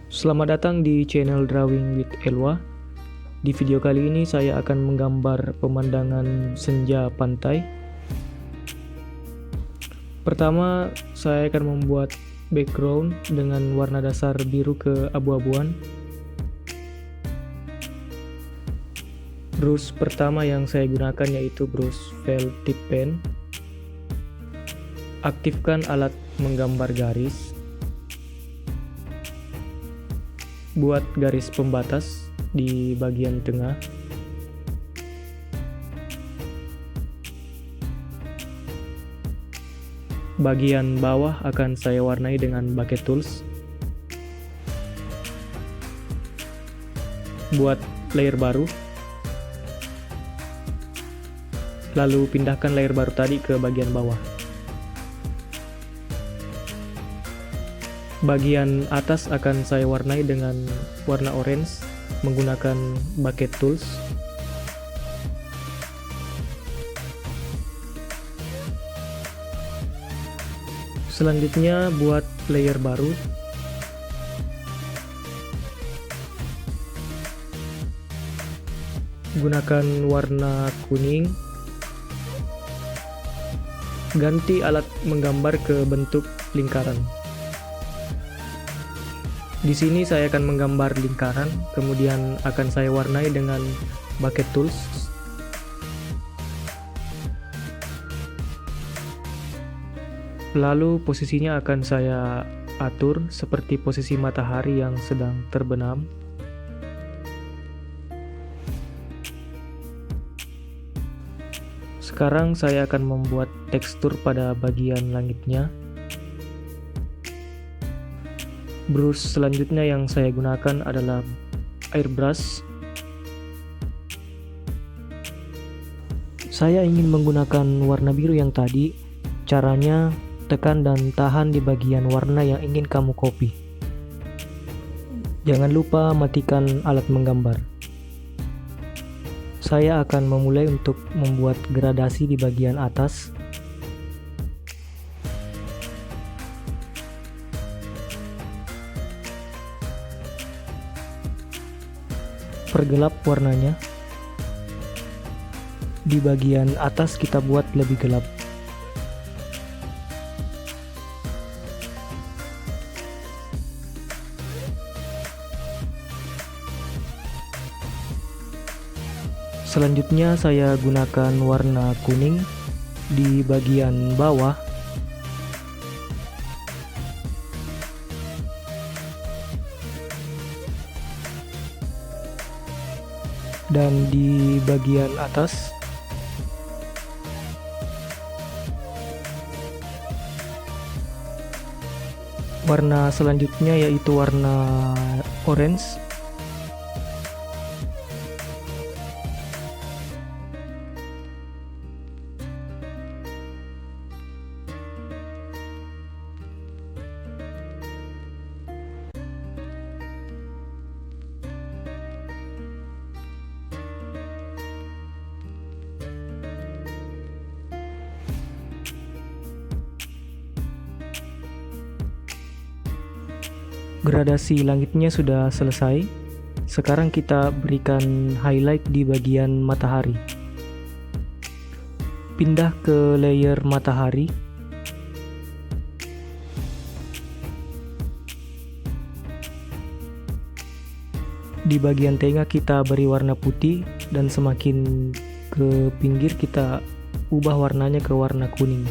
Selamat datang di channel Drawing with Elwa. Di video kali ini saya akan menggambar pemandangan senja pantai. Pertama, saya akan membuat background dengan warna dasar biru keabu-abuan. Brush pertama yang saya gunakan yaitu brush felt tip pen. Aktifkan alat menggambar garis. Buat garis pembatas di bagian tengah. Bagian bawah akan saya warnai dengan bucket tools. Buat layer baru. Lalu pindahkan layer baru tadi ke bagian bawah. Bagian atas akan saya warnai dengan warna orange menggunakan bucket tools. Selanjutnya buat layer baru. Gunakan warna kuning. Ganti alat menggambar ke bentuk lingkaran. Di sini saya akan menggambar lingkaran, kemudian akan saya warnai dengan bucket tools. Lalu posisinya akan saya atur seperti posisi matahari yang sedang terbenam. Sekarang saya akan membuat tekstur pada bagian langitnya. Brush selanjutnya yang saya gunakan adalah airbrush. Saya ingin menggunakan warna biru yang tadi. Caranya, tekan dan tahan di bagian warna yang ingin kamu copy. Jangan lupa matikan alat menggambar. Saya akan memulai untuk membuat gradasi di bagian atas. Pergelap warnanya. Di bagian atas kita buat lebih gelap. Selanjutnya saya gunakan warna kuning di bagian bawah. Dan di bagian atas. Warna selanjutnya yaitu warna orange. Gradasi langitnya sudah selesai. Sekarang kita berikan highlight di bagian matahari. Pindah ke layer matahari. Di bagian tengah kita beri warna putih dan semakin ke pinggir kita ubah warnanya ke warna kuning.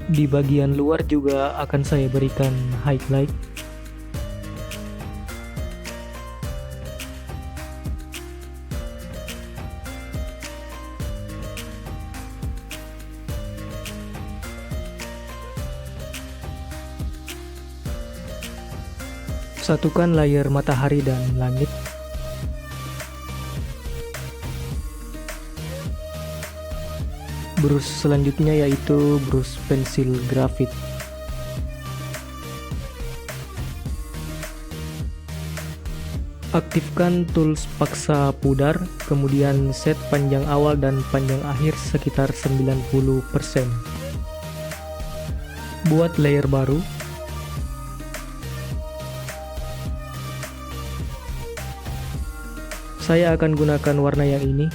Di bagian luar juga akan saya berikan highlight. Satukan layer matahari dan langit. Brush selanjutnya yaitu brush pensil grafit. Aktifkan tools paksa pudar, kemudian set panjang awal dan panjang akhir sekitar 90%. Buat layer baru. Saya akan gunakan warna yang ini.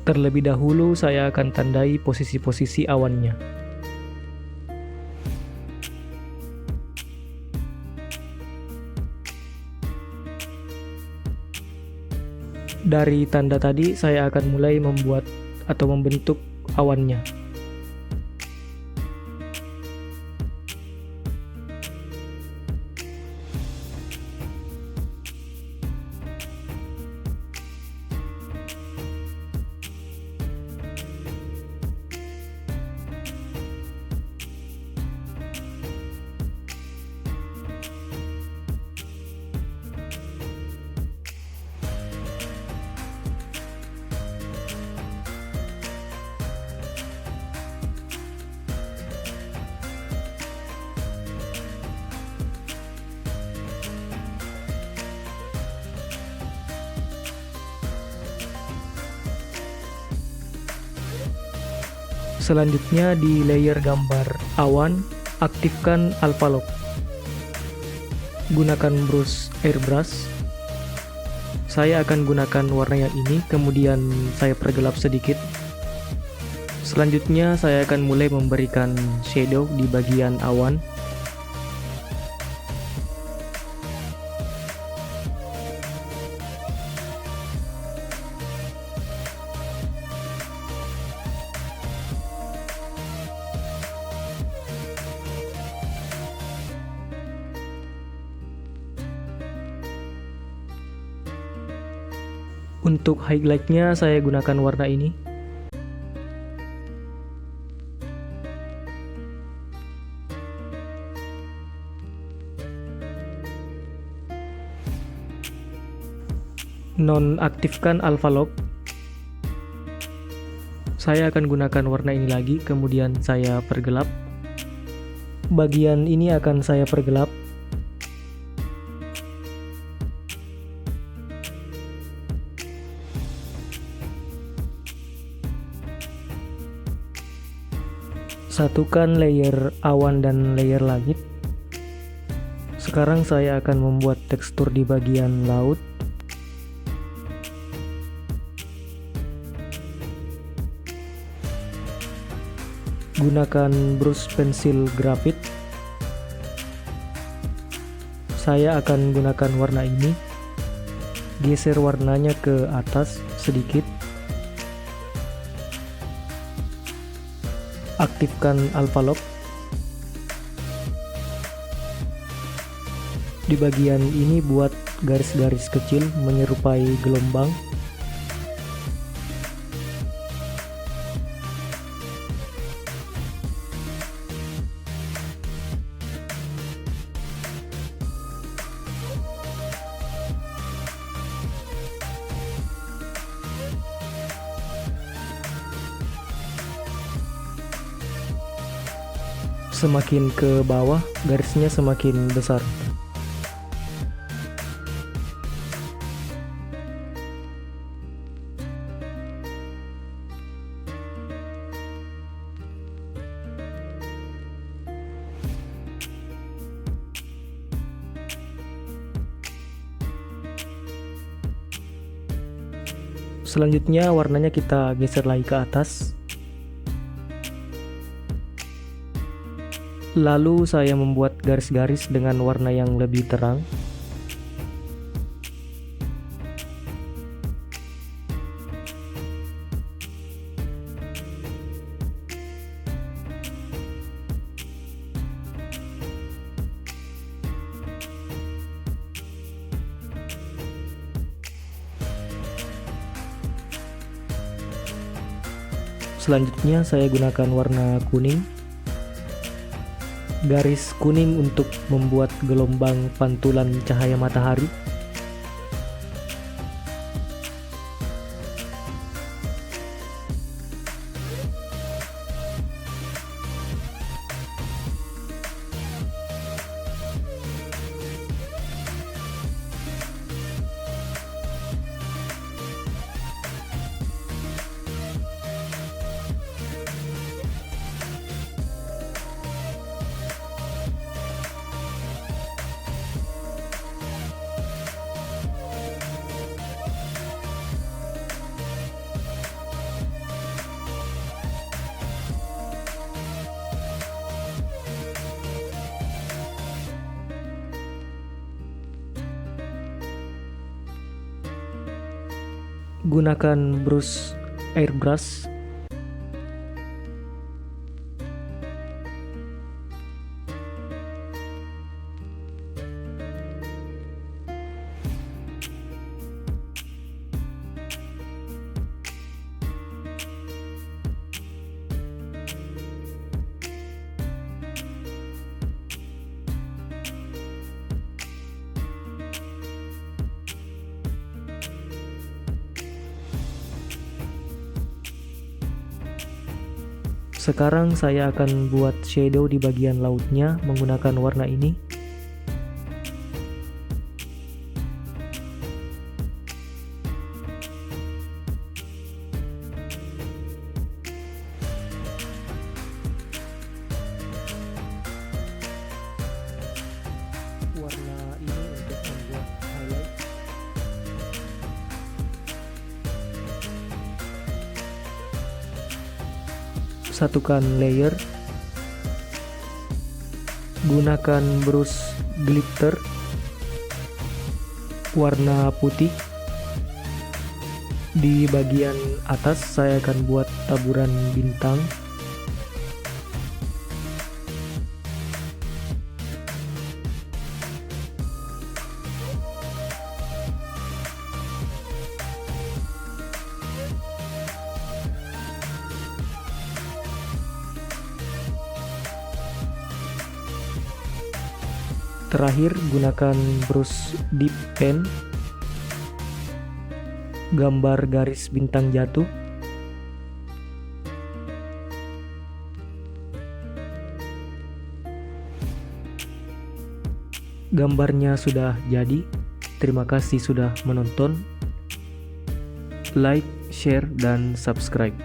Terlebih dahulu saya akan tandai posisi-posisi awannya. Dari tanda tadi saya akan mulai membuat atau membentuk awannya. Selanjutnya di layer gambar awan, aktifkan Alpha Lock. Gunakan brush airbrush. Saya akan gunakan warna yang ini, kemudian saya pergelap sedikit. Selanjutnya saya akan mulai memberikan shadow di bagian awan. Untuk highlightnya saya gunakan warna ini. Nonaktifkan Alpha Lock. Saya akan gunakan warna ini lagi, kemudian saya pergelap. Bagian ini akan saya pergelap. Satukan layer awan dan layer langit. Sekarang saya akan membuat tekstur di bagian laut. Gunakan brush pensil grafit. Saya akan gunakan warna ini. Geser warnanya ke atas sedikit. Aktifkan Alpha Lock. Di bagian ini buat garis-garis kecil menyerupai gelombang. Semakin ke bawah, garisnya semakin besar. Selanjutnya warnanya kita geser lagi ke atas. Lalu saya membuat garis-garis dengan warna yang lebih terang. Selanjutnya saya gunakan warna kuning. Garis kuning untuk membuat gelombang pantulan cahaya matahari. Gunakan brush airbrush. Sekarang saya akan buat shadow di bagian lautnya menggunakan warna ini. Warna ini untuk membuat highlight. Satukan layer. Gunakan brush glitter warna putih. Di bagian atas saya akan buat taburan bintang. Terakhir, gunakan brush dip pen, gambar garis bintang jatuh. Gambarnya sudah jadi. Terima kasih sudah menonton. Like, share, dan subscribe.